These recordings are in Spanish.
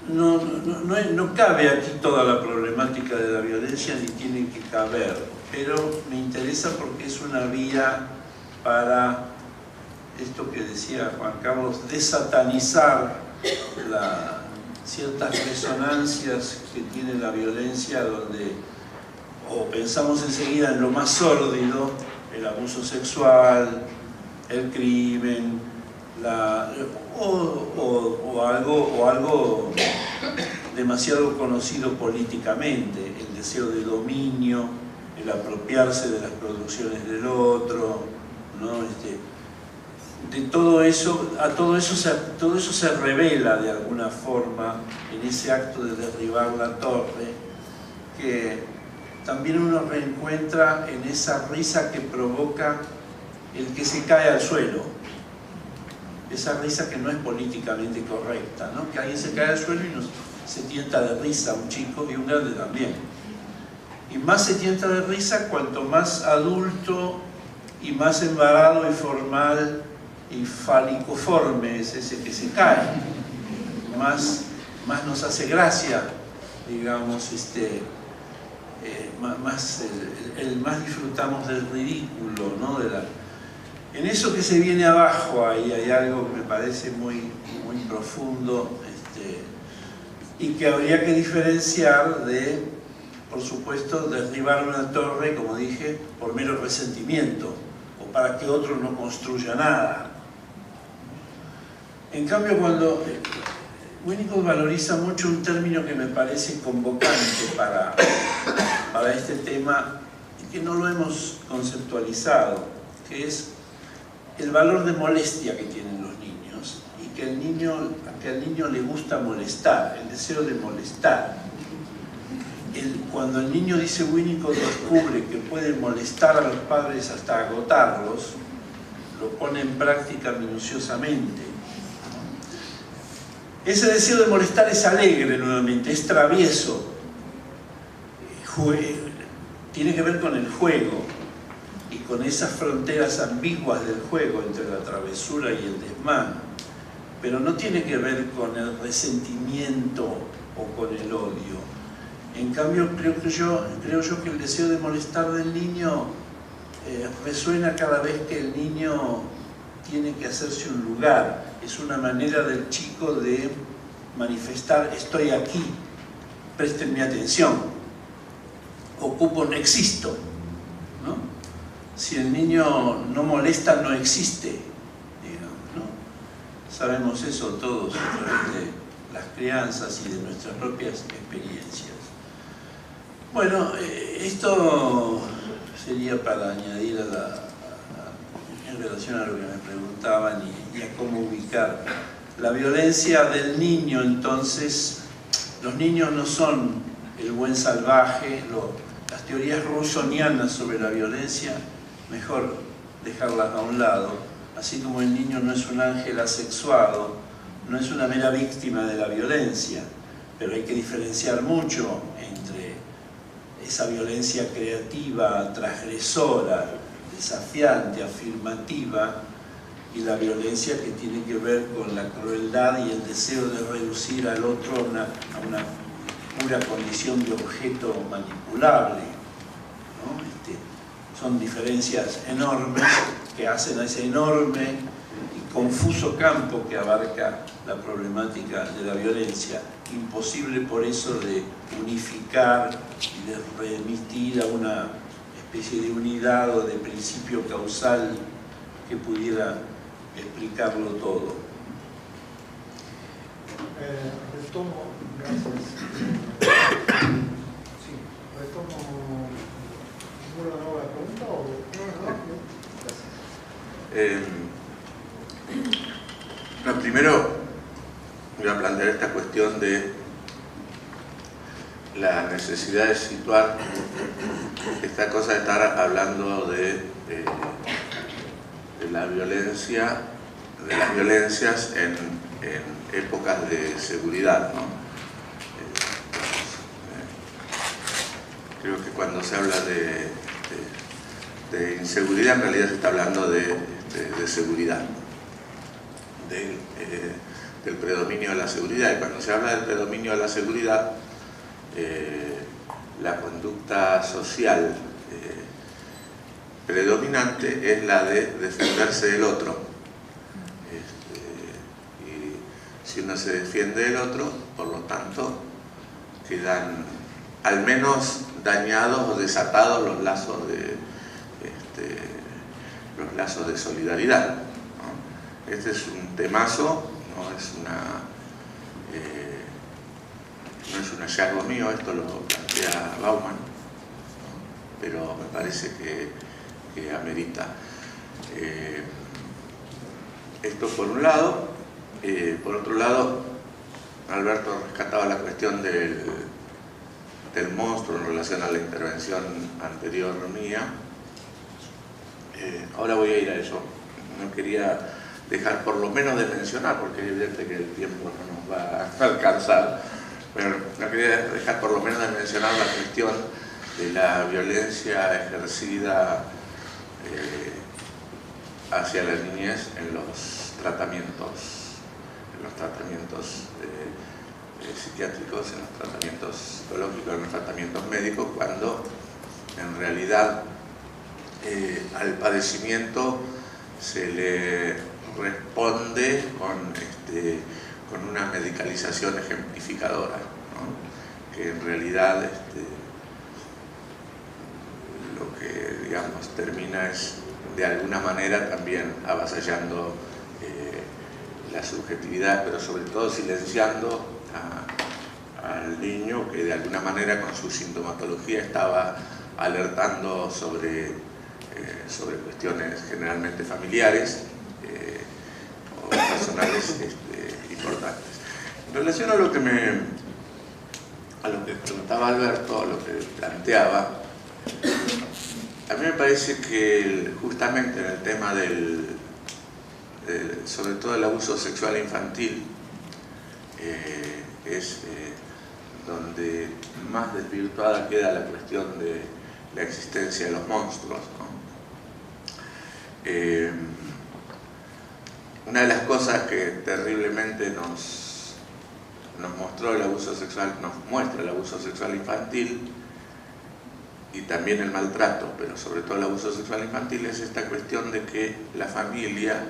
no cabe aquí toda la problemática de la violencia ni tiene que caber, pero me interesa porque es una vía para esto que decía Juan Carlos, desatanizar ciertas resonancias que tiene la violencia, donde o pensamos enseguida en lo más sórdido, el abuso sexual, el crimen, o algo demasiado conocido políticamente, el deseo de dominio, el apropiarse de las producciones del otro, ¿no? De todo eso, todo eso se revela de alguna forma en ese acto de derribar la torre, que también uno reencuentra en esa risa que provoca el que se cae al suelo, esa risa que no es políticamente correcta, ¿no? Que alguien se cae al suelo y se tienta de risa, un chico y un grande también. Y más se tienta de risa cuanto más adulto y más embarado y formal y falicoforme es ese que se cae, más nos hace gracia, digamos, más disfrutamos del ridículo, ¿no? En eso que se viene abajo ahí hay algo que me parece muy profundo, y que habría que diferenciar de, por supuesto, derribar una torre, como dije, por mero resentimiento o para que otro no construya nada. En cambio, cuando Winnicott valoriza mucho un término que me parece convocante para este tema y que no lo hemos conceptualizado, que es el valor de molestia que tienen los niños y que al niño le gusta molestar, el deseo de molestar. Cuando el niño, dice Winnicott, descubre que puede molestar a los padres hasta agotarlos, lo pone en práctica minuciosamente. Ese deseo de molestar es alegre nuevamente, es travieso, tiene que ver con el juego y con esas fronteras ambiguas del juego entre la travesura y el desmán, pero no tiene que ver con el resentimiento o con el odio. En cambio, creo yo que el deseo de molestar del niño resuena cada vez que el niño tiene que hacerse un lugar. Es una manera del chico de manifestar: estoy aquí, presten mi atención, ocupo, no existo, ¿no? Si el niño no molesta, no existe, digamos, ¿no? Sabemos eso todos a través de las crianzas y de nuestras propias experiencias. Bueno, esto sería para añadir en relación a lo que me preguntaban y a cómo ubicar la violencia del niño. Entonces, los niños no son el buen salvaje. Las teorías rusonianas sobre la violencia, mejor dejarlas a un lado. Así como el niño no es un ángel asexuado, no es una mera víctima de la violencia, pero hay que diferenciar mucho entre esa violencia creativa, transgresora, desafiante, afirmativa, y la violencia que tiene que ver con la crueldad y el deseo de reducir al otro a una pura condición de objeto manipulable, ¿no? Son diferencias enormes que hacen a ese enorme y confuso campo que abarca la problemática de la violencia. Imposible por eso de unificar y de remitir a una especie de unidad o de principio causal que pudiera explicarlo todo. Retomo, gracias. Sí, retomo. ¿Alguna nueva pregunta o no? No, primero voy a plantear esta cuestión de la necesidad de situar esta cosa de estar hablando de la violencia, de las violencias en épocas de seguridad, ¿no? Creo que cuando se habla de inseguridad, en realidad se está hablando de seguridad, del predominio de la seguridad. Y cuando se habla del predominio de la seguridad, la conducta social predominante es la de defenderse del otro. Y si uno se defiende del otro, por lo tanto, quedan al menos dañados o desatados los lazos de solidaridad, ¿no? Este es un temazo, no es un hallazgo mío, esto lo plantea Bauman, ¿no? Pero me parece que amerita. Esto por un lado. Por otro lado, Alberto rescataba la cuestión del monstruo en relación a la intervención anterior mía. Ahora voy a ir a eso. No quería dejar por lo menos de mencionar, porque es evidente que el tiempo no nos va a alcanzar, pero no quería dejar por lo menos de mencionar la cuestión de la violencia ejercida hacia la niñez en los tratamientos psiquiátricos, en los tratamientos psicológicos, en los tratamientos médicos, cuando en realidad al padecimiento se le responde con una medicalización ejemplificadora, ¿no? Que en realidad lo que, digamos, termina es de alguna manera también avasallando la subjetividad, pero sobre todo silenciando al niño que de alguna manera con su sintomatología estaba alertando sobre cuestiones generalmente familiares o personales importantes. En relación a lo que preguntaba Alberto, a lo que planteaba, a mí me parece que justamente en el tema sobre todo el abuso sexual infantil, es donde más desvirtuada queda la cuestión de la existencia de los monstruos, ¿no? Una de las cosas que terriblemente nos mostró el abuso sexual, nos muestra el abuso sexual infantil y también el maltrato, pero sobre todo el abuso sexual infantil, es esta cuestión de que la familia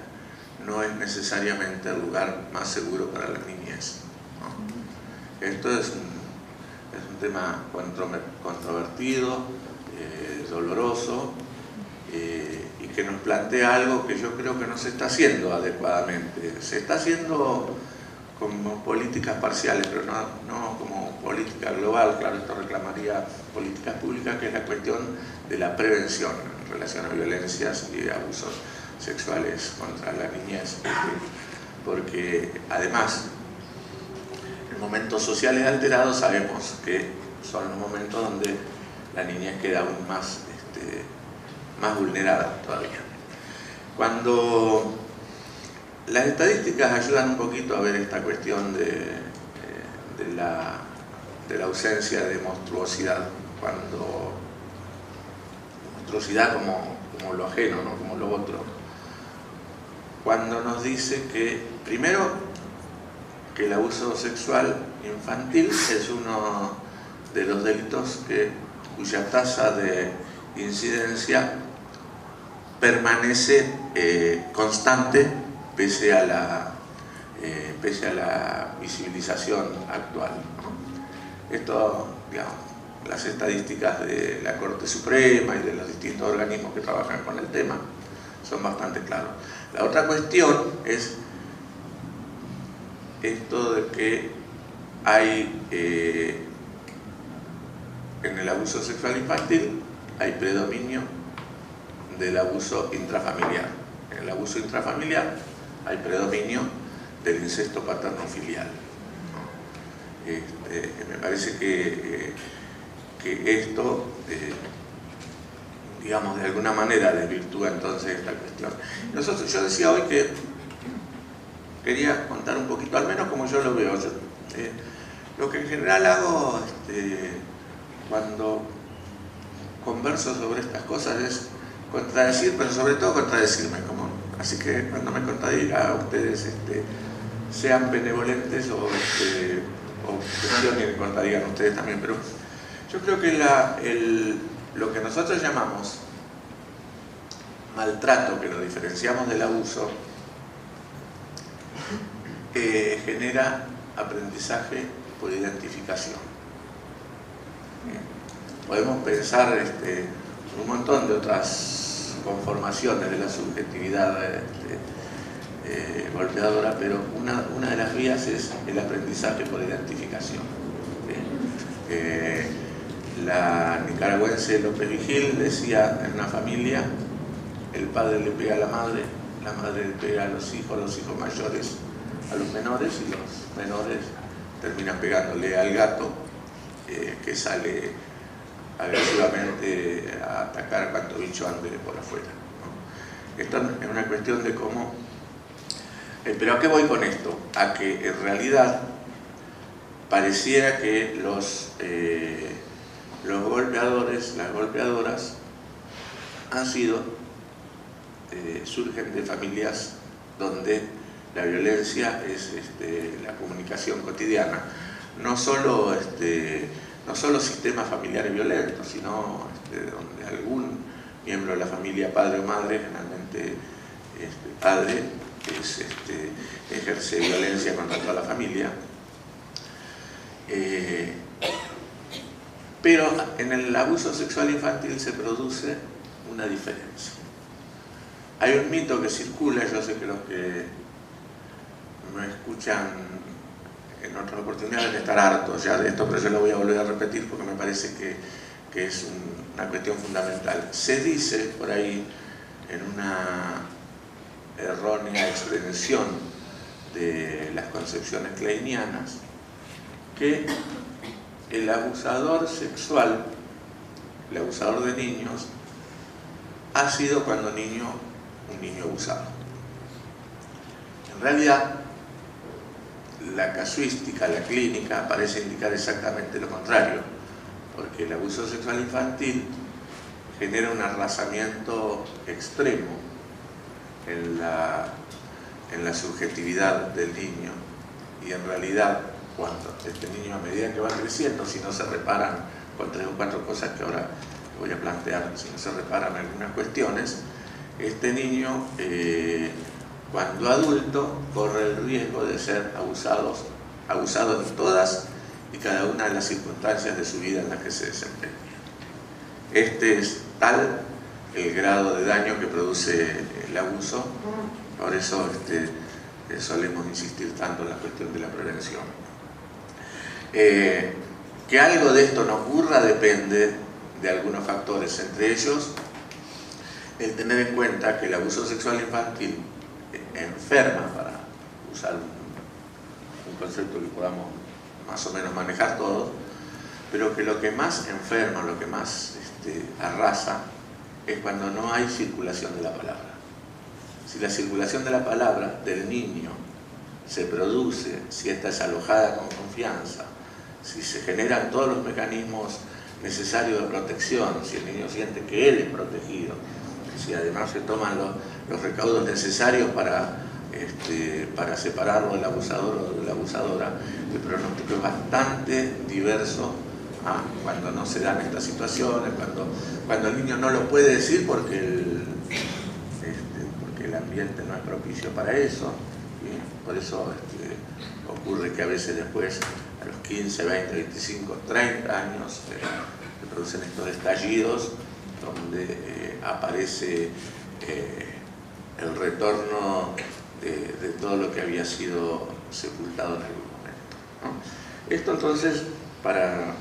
no es necesariamente el lugar más seguro para la niñez, ¿no? Esto es un tema controvertido, doloroso, y que nos plantea algo que yo creo que no se está haciendo adecuadamente. Se está haciendo como políticas parciales, pero no como política global. Claro, esto reclamaría políticas públicas, que es la cuestión de la prevención en relación a violencias y abusos sexuales contra la niñez, porque además en momentos sociales alterados sabemos que son los momentos donde la niñez queda aún más vulnerada todavía. Cuando las estadísticas ayudan un poquito a ver esta cuestión de la ausencia de monstruosidad, monstruosidad como lo ajeno, ¿no? Como lo otro, cuando nos dice que, primero, que el abuso sexual infantil es uno de los delitos cuya tasa de incidencia permanece constante pese a la visibilización actual, ¿no? Esto, digamos, las estadísticas de la Corte Suprema y de los distintos organismos que trabajan con el tema son bastante claros. La otra cuestión es esto de que hay en el abuso sexual infantil hay predominio del abuso intrafamiliar. En el abuso intrafamiliar hay predominio del incesto paterno-filial, ¿no? Me parece que esto, digamos, de alguna manera desvirtúa entonces esta cuestión. Yo decía hoy que quería contar un poquito, al menos como yo lo veo. Lo que en general hago cuando converso sobre estas cosas es contradecir, pero sobre todo contradecirme. Así que cuando me contradiga a ustedes, sean benevolentes o cuestionen, contarían ustedes también, pero yo creo que lo que nosotros llamamos maltrato, que lo diferenciamos del abuso, genera aprendizaje por identificación. Podemos pensar un montón de otras conformaciones de la subjetividad golpeadora, pero una de las vías es el aprendizaje por identificación. La nicaragüense López Vigil decía: en una familia el padre le pega a la madre le pega a los hijos mayores a los menores, y los menores terminan pegándole al gato que sale agresivamente a atacar cuanto bicho ande por afuera, ¿no? Esto es una cuestión de cómo... pero ¿a qué voy con esto? A que en realidad pareciera que los golpeadores, las golpeadoras, surgen de familias donde la violencia es la comunicación cotidiana, no solo sistemas familiares violentos, sino donde algún miembro de la familia, padre o madre, generalmente padre, ejerce violencia contra toda la familia. Pero en el abuso sexual infantil se produce una diferencia. Hay un mito que circula, yo sé que los que me escuchan en otras oportunidades deben estar hartos ya de esto, pero yo lo voy a volver a repetir porque me parece que es una cuestión fundamental. Se dice por ahí, en una errónea extensión de las concepciones kleinianas, que el abusador sexual, el abusador de niños, ha sido cuando un niño abusado. En realidad, la casuística, la clínica, parece indicar exactamente lo contrario, porque el abuso sexual infantil genera un arrasamiento extremo en la subjetividad del niño, y en realidad cuando este niño, a medida que va creciendo, si no se reparan con 3 o 4 cosas que ahora voy a plantear, si no se reparan algunas cuestiones, este niño cuando adulto corre el riesgo de ser abusado en todas y cada una de las circunstancias de su vida en las que se desempeña. Es tal el grado de daño que produce el abuso, por eso solemos insistir tanto en la cuestión de la prevención. Que algo de esto no ocurra depende de algunos factores, entre ellos el tener en cuenta que el abuso sexual infantil enferma, para usar un concepto que podamos más o menos manejar todos, pero que lo que más enferma, lo que más arrasa, es cuando no hay circulación de la palabra. Si la circulación de la palabra del niño se produce, si ésta es alojada con confianza, si se generan todos los mecanismos necesarios de protección, si el niño siente que él es protegido, si además se toman los recaudos necesarios para separarlo del abusador o de la abusadora, el pronóstico es bastante diverso cuando no se dan estas situaciones, cuando el niño no lo puede decir porque el ambiente no es propicio para eso. Por eso ocurre que a veces después, a los 15, 20, 25, 30 años, se producen estos estallidos donde aparece el retorno de todo lo que había sido sepultado en algún momento, ¿no? Esto entonces para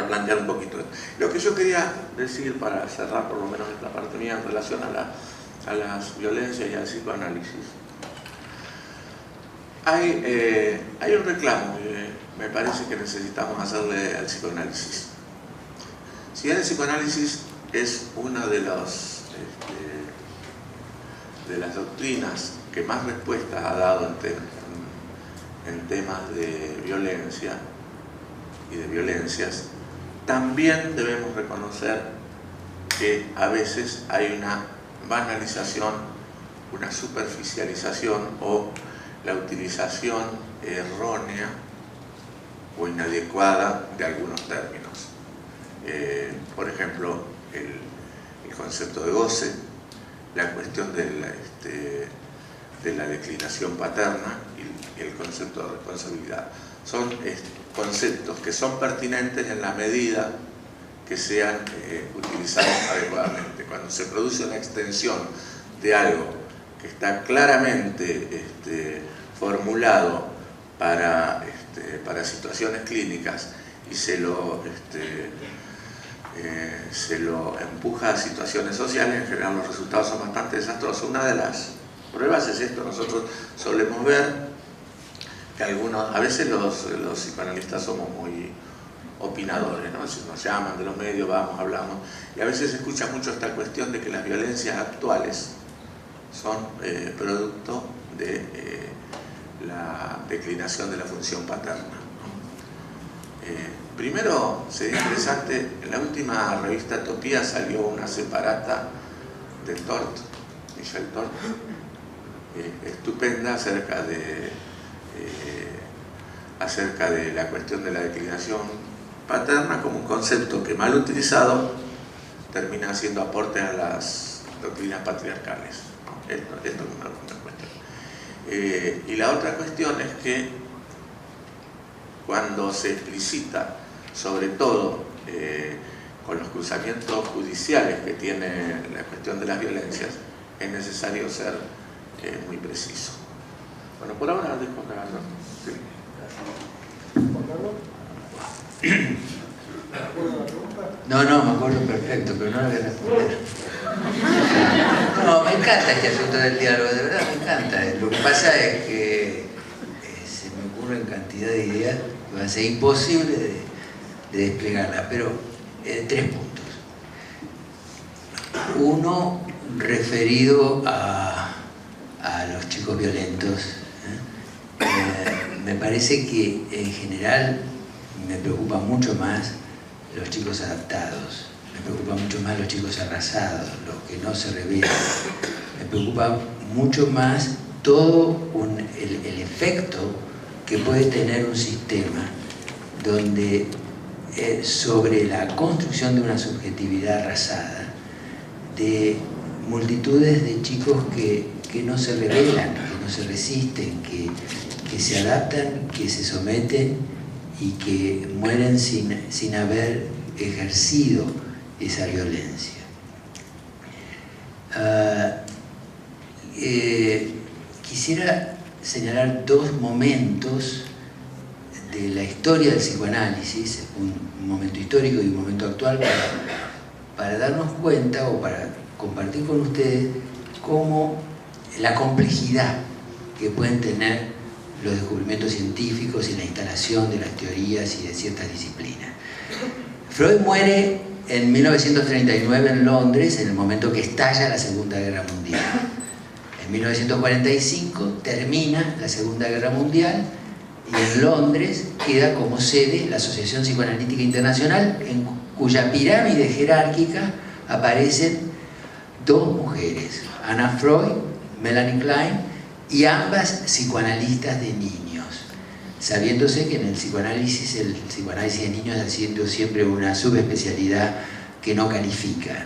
plantear un poquito. Lo que yo quería decir para cerrar por lo menos esta parte mía en relación a las violencias y al psicoanálisis. Hay un reclamo que me parece que necesitamos hacerle al psicoanálisis. Si bien el psicoanálisis es una de las doctrinas que más respuestas ha dado en temas de violencia y de violencias, también debemos reconocer que a veces hay una banalización, una superficialización o la utilización errónea o inadecuada de algunos términos. Por ejemplo, el concepto de goce, la cuestión de la declinación paterna y el concepto de responsabilidad. Son conceptos que son pertinentes en la medida que sean utilizados adecuadamente. Cuando se produce una extensión de algo que está claramente formulado para situaciones clínicas y se lo empuja a situaciones sociales, en general los resultados son bastante desastrosos. Una de las pruebas es esto: nosotros solemos ver que a veces los psicoanalistas somos muy opinadores, ¿no? Nos llaman de los medios, vamos, hablamos, y a veces se escucha mucho esta cuestión de que las violencias actuales son producto de la declinación de la función paterna, ¿no? Primero, sería interesante, en la última revista Topía salió una separata de Tort, Michel Tort, estupenda acerca de la cuestión de la declinación paterna como un concepto que, mal utilizado, termina haciendo aportes a las doctrinas patriarcales, ¿no? Esto es una cuestión. Y la otra cuestión es que cuando se explicita, sobre todo con los cruzamientos judiciales que tiene la cuestión de las violencias, es necesario ser muy preciso. Bueno, por ahora dejo acá, ¿no? Sí. No, me acuerdo perfecto, pero no la voy a responder. No, me encanta este asunto del diálogo, de verdad me encanta. Lo que pasa es que se me ocurren cantidad de ideas que van a ser imposibles de desplegarlas, pero 3 puntos. Uno, referido a los chicos violentos. Me parece que en general me preocupa mucho más los chicos adaptados, me preocupa mucho más los chicos arrasados, los que no se rebelan, me preocupa mucho más todo el efecto que puede tener un sistema donde sobre la construcción de una subjetividad arrasada, de multitudes de chicos que no se rebelan, que no se resisten, que se adaptan, que se someten y que mueren sin haber ejercido esa violencia. Quisiera señalar 2 momentos de la historia del psicoanálisis, un momento histórico y un momento actual, para darnos cuenta o para compartir con ustedes cómo la complejidad que pueden tener los descubrimientos científicos y la instalación de las teorías y de ciertas disciplinas. Freud muere en 1939 en Londres, en el momento que estalla la Segunda Guerra Mundial. En 1945 termina la Segunda Guerra Mundial y en Londres queda como sede la Asociación Psicoanalítica Internacional, en cuya pirámide jerárquica aparecen 2 mujeres, Anna Freud, Melanie Klein, y ambas psicoanalistas de niños, sabiéndose que en el psicoanálisis de niños ha sido siempre una subespecialidad que no califica.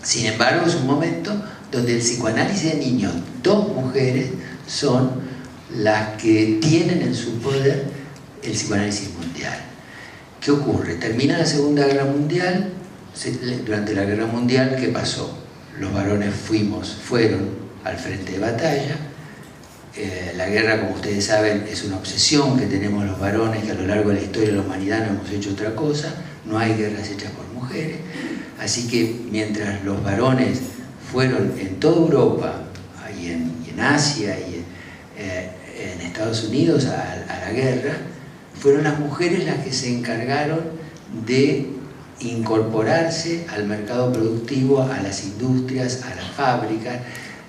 Sin embargo, es un momento donde el psicoanálisis de niños, 2 mujeres son las que tienen en su poder el psicoanálisis mundial. ¿Qué ocurre? Termina la Segunda Guerra Mundial. Durante la Guerra Mundial, ¿qué pasó? Los varones fueron al frente de batalla. La guerra, como ustedes saben, es una obsesión que tenemos los varones, que a lo largo de la historia de la humanidad no hemos hecho otra cosa. No hay guerras hechas por mujeres. Así que mientras los varones fueron en toda Europa y en Asia y en Estados Unidos a la guerra, fueron las mujeres las que se encargaron de incorporarse al mercado productivo, a las industrias, a las fábricas,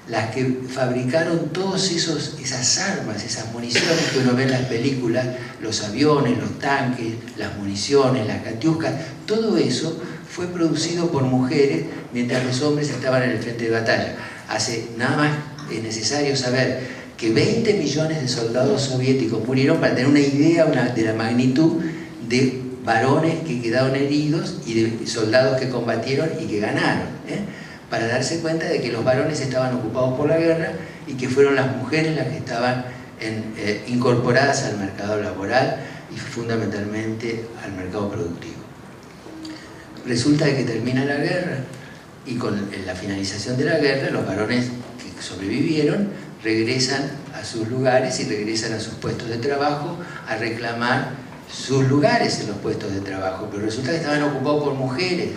las que fabricaron todas esas armas, esas municiones que uno ve en las películas, los aviones, los tanques, las municiones, las catiuscas. Todo eso fue producido por mujeres mientras los hombres estaban en el frente de batalla. Nada más es necesario saber que 20 millones de soldados soviéticos murieron, para tener una idea de la magnitud de varones que quedaron heridos y de soldados que combatieron y que ganaron, para darse cuenta de que los varones estaban ocupados por la guerra y que fueron las mujeres las que estaban incorporadas al mercado laboral y fundamentalmente al mercado productivo. Resulta que termina la guerra y con la finalización de la guerra los varones que sobrevivieron regresan a sus lugares y regresan a sus puestos de trabajo a reclamar sus lugares en los puestos de trabajo, pero resulta que estaban ocupados por mujeres.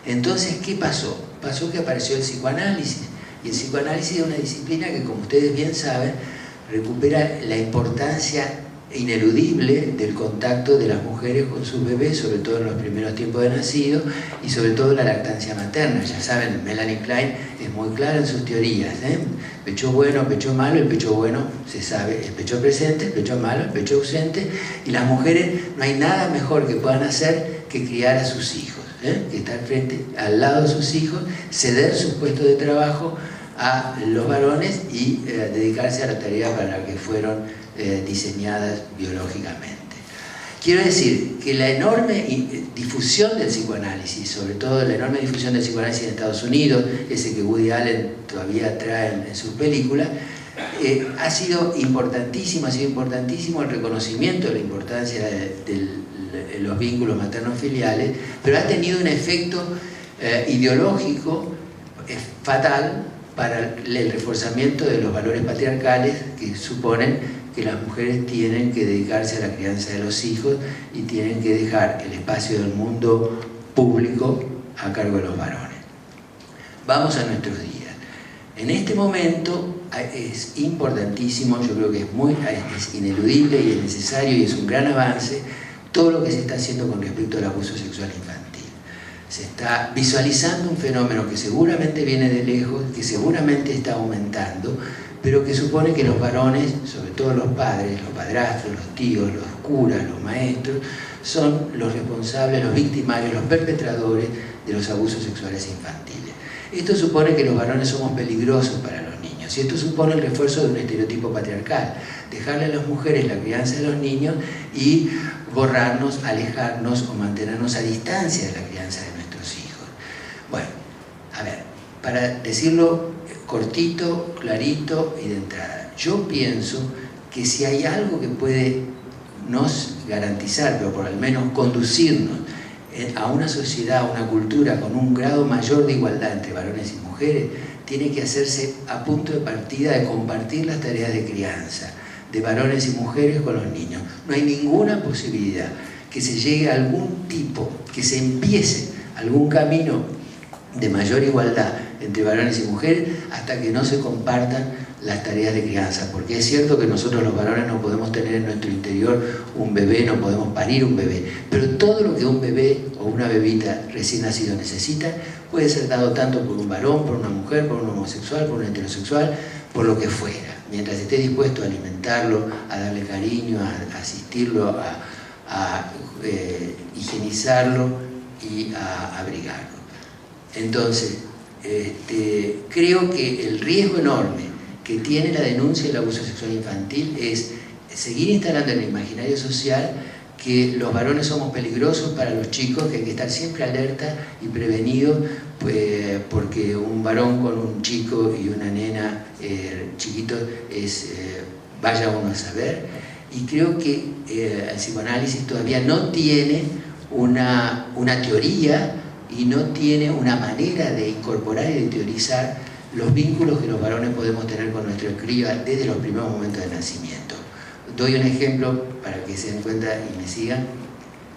Entonces, ¿qué pasó? Pasó que apareció el psicoanálisis, y el psicoanálisis es una disciplina que, como ustedes bien saben, recupera la importancia ineludible del contacto de las mujeres con sus bebés, sobre todo en los primeros tiempos de nacido, y sobre todo la lactancia materna. Ya saben, Melanie Klein es muy clara en sus teorías, pecho bueno, pecho malo. El pecho bueno se sabe, el pecho presente, el pecho malo, el pecho ausente, y las mujeres no hay nada mejor que puedan hacer que criar a sus hijos, que estar al lado de sus hijos, ceder sus puestos de trabajo a los varones y dedicarse a la tarea para la que fueron diseñadas biológicamente. Quiero decir que la enorme difusión del psicoanálisis, sobre todo la enorme difusión del psicoanálisis en Estados Unidos, ese que Woody Allen todavía trae en sus películas, ha sido importantísimo el reconocimiento de la importancia de los vínculos materno-filiales, pero ha tenido un efecto ideológico fatal para el reforzamiento de los valores patriarcales que suponen que las mujeres tienen que dedicarse a la crianza de los hijos y tienen que dejar el espacio del mundo público a cargo de los varones. Vamos a nuestros días. En este momento es importantísimo, yo creo que es ineludible y es necesario y es un gran avance todo lo que se está haciendo con respecto al abuso sexual infantil. Se está visualizando un fenómeno que seguramente viene de lejos, que seguramente está aumentando, pero que supone que los varones, sobre todo los padres, los padrastros, los tíos, los curas, los maestros, son los responsables, los victimarios, los perpetradores de los abusos sexuales infantiles. Esto supone que los varones somos peligrosos para los niños, y esto supone el refuerzo de un estereotipo patriarcal, dejarle a las mujeres la crianza de los niños y borrarnos, alejarnos o mantenernos a distancia de la crianza de nuestros hijos. Bueno, a ver, para decirlo cortito, clarito y de entrada, yo pienso que si hay algo que puede nos garantizar, pero por al menos conducirnos a una sociedad, a una cultura con un grado mayor de igualdad entre varones y mujeres, tiene que hacerse a punto de partida de compartir las tareas de crianza de varones y mujeres con los niños. No hay ninguna posibilidad que se llegue a algún tipo, que se empiece algún camino de mayor igualdad entre varones y mujeres hasta que no se compartan las tareas de crianza, porque es cierto que nosotros los varones no podemos tener en nuestro interior un bebé, no podemos parir un bebé, pero todo lo que un bebé o una bebita recién nacido necesita puede ser dado tanto por un varón, por una mujer, por un homosexual, por un heterosexual, por lo que fuera, mientras esté dispuesto a alimentarlo, a darle cariño, a asistirlo, a higienizarlo y a abrigarlo. Entonces, creo que el riesgo enorme que tiene la denuncia del abuso sexual infantil es seguir instalando en el imaginario social que los varones somos peligrosos para los chicos, que hay que estar siempre alerta y prevenido, pues, porque un varón con un chico y una nena chiquito vaya uno a saber. Y creo que el psicoanálisis todavía no tiene una teoría y no tiene una manera de incorporar y de teorizar los vínculos que los varones podemos tener con nuestra cría desde los primeros momentos de nacimiento. Doy un ejemplo para que se den cuenta y me sigan.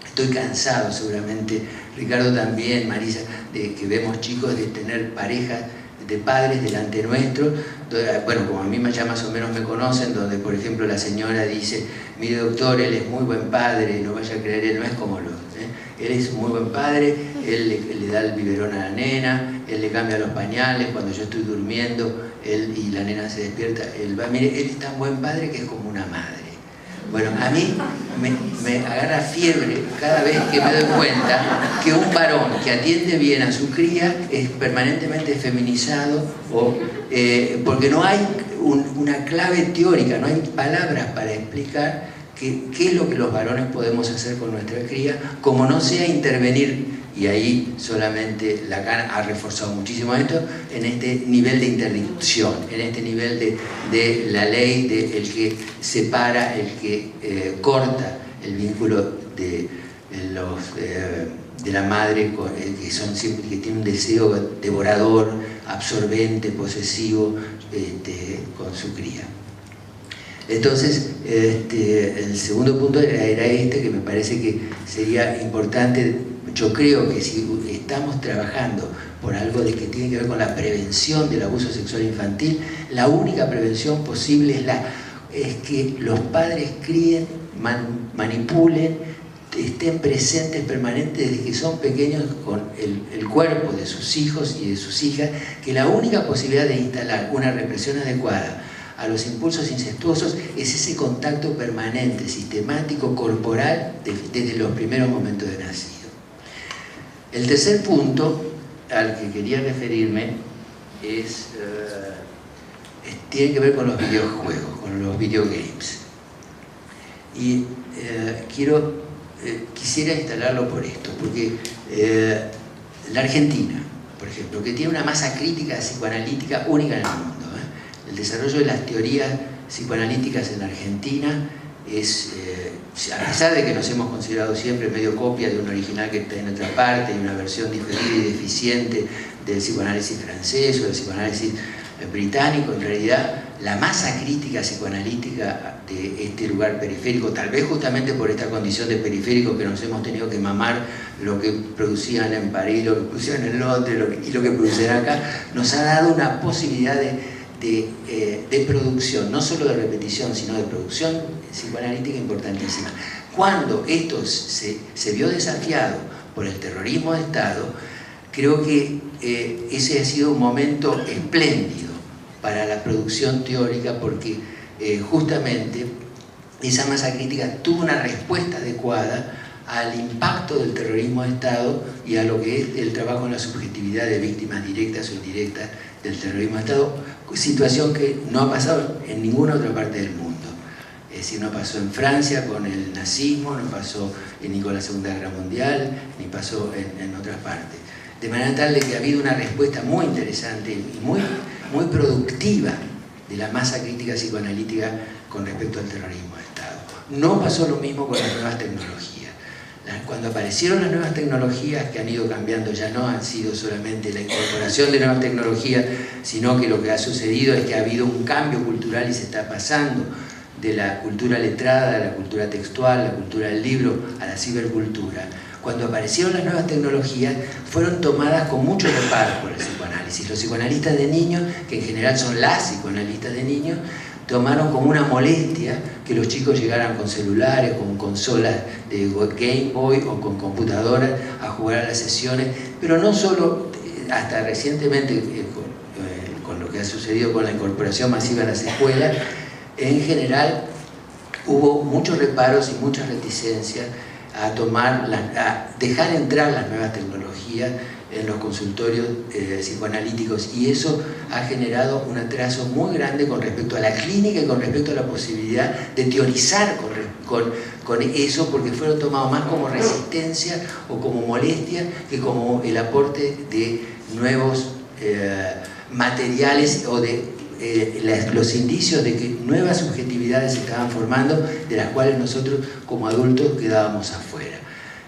Estoy cansado, seguramente Ricardo también, Marisa, de que vemos chicos de tener parejas de padres delante nuestro, bueno, como a mí ya más o menos me conocen, donde por ejemplo la señora dice: mire doctor, él es muy buen padre, no vaya a creer, él no es como los, él es un muy buen padre, él le da el biberón a la nena, él le cambia los pañales, cuando yo estoy durmiendo él y la nena se despierta, él va, mire, él es tan buen padre que es como una madre. Bueno, a mí me agarra fiebre cada vez que me doy cuenta que un varón que atiende bien a su cría es permanentemente feminizado, porque no hay una clave teórica, no hay palabras para explicar qué es lo que los varones podemos hacer con nuestra cría, como no sea intervenir, y ahí solamente Lacan ha reforzado muchísimo esto, en este nivel de interdicción, en este nivel de la ley, de el que separa, el que corta el vínculo de la madre, que tiene un deseo devorador, absorbente, posesivo, con su cría. Entonces, el segundo punto era que me parece que sería importante. Yo creo que si estamos trabajando por algo de que tiene que ver con la prevención del abuso sexual infantil, la única prevención posible es que los padres críen, manipulen, estén presentes permanentes desde que son pequeños con el cuerpo de sus hijos y de sus hijas, que la única posibilidad de instalar una represión adecuada a los impulsos incestuosos es ese contacto permanente, sistemático, corporal, desde los primeros momentos de nacido. El tercer punto al que quería referirme tiene que ver con los videojuegos, con los videogames. Y quisiera instalarlo por esto, porque la Argentina, por ejemplo, que tiene una masa crítica psicoanalítica única en el mundo, el desarrollo de las teorías psicoanalíticas en Argentina es, a pesar de que nos hemos considerado siempre medio copia de un original que está en otra parte y una versión diferida y deficiente del psicoanálisis francés o del psicoanálisis británico, en realidad la masa crítica psicoanalítica de este lugar periférico, tal vez justamente por esta condición de periférico que nos hemos tenido que mamar lo que producían en París, lo que producían en Londres y lo que producían acá, nos ha dado una posibilidad de producción, no solo de repetición, sino de producción psicoanalítica importantísima. Cuando esto se vio desafiado por el terrorismo de Estado, creo que ese ha sido un momento espléndido para la producción teórica, porque justamente esa masa crítica tuvo una respuesta adecuada al impacto del terrorismo de Estado y a lo que es el trabajo en la subjetividad de víctimas directas o indirectas del terrorismo de Estado, situación que no ha pasado en ninguna otra parte del mundo. Es decir, no pasó en Francia con el nazismo, no pasó ni con la Segunda Guerra Mundial, ni pasó en otras partes. De manera tal de que ha habido una respuesta muy interesante y muy productiva de la masa crítica psicoanalítica con respecto al terrorismo de Estado. No pasó lo mismo con las nuevas tecnologías. Cuando aparecieron las nuevas tecnologías, que han ido cambiando, ya no han sido solamente la incorporación de nuevas tecnologías, sino que lo que ha sucedido es que ha habido un cambio cultural y se está pasando de la cultura letrada, a la cultura textual, la cultura del libro, a la cibercultura. Cuando aparecieron las nuevas tecnologías, fueron tomadas con mucho reparo por el psicoanálisis. Los psicoanalistas de niños, que en general son las psicoanalistas de niños, tomaron como una molestia que los chicos llegaran con celulares, con consolas de Game Boy o con computadoras a jugar a las sesiones, pero no solo, hasta recientemente con lo que ha sucedido con la incorporación masiva en las escuelas, en general hubo muchos reparos y muchas reticencias a dejar entrar las nuevas tecnologías en los consultorios psicoanalíticos, y eso ha generado un atraso muy grande con respecto a la clínica y con respecto a la posibilidad de teorizar con eso, porque fueron tomados más como resistencia o como molestia que como el aporte de nuevos materiales o de los indicios de que nuevas subjetividades se estaban formando, de las cuales nosotros como adultos quedábamos afuera.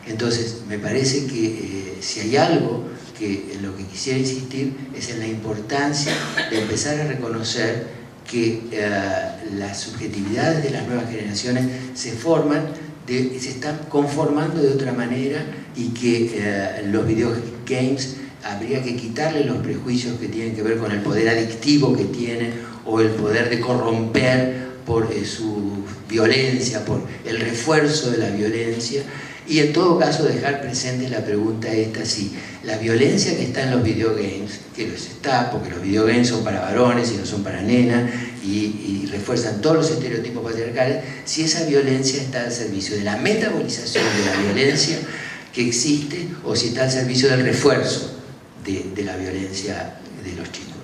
Entonces, me parece que si hay algo en lo que quisiera insistir es en la importancia de empezar a reconocer que las subjetividades de las nuevas generaciones se están conformando de otra manera, y que los videogames habría que quitarle los prejuicios que tienen que ver con el poder adictivo que tienen, o el poder de corromper por su violencia, por el refuerzo de la violencia, y en todo caso dejar presente la pregunta esta: si la violencia que está en los videogames, que los está, porque los videogames son para varones y no son para nenas, y refuerzan todos los estereotipos patriarcales, si esa violencia está al servicio de la metabolización de la violencia que existe, o si está al servicio del refuerzo de la violencia de los chicos.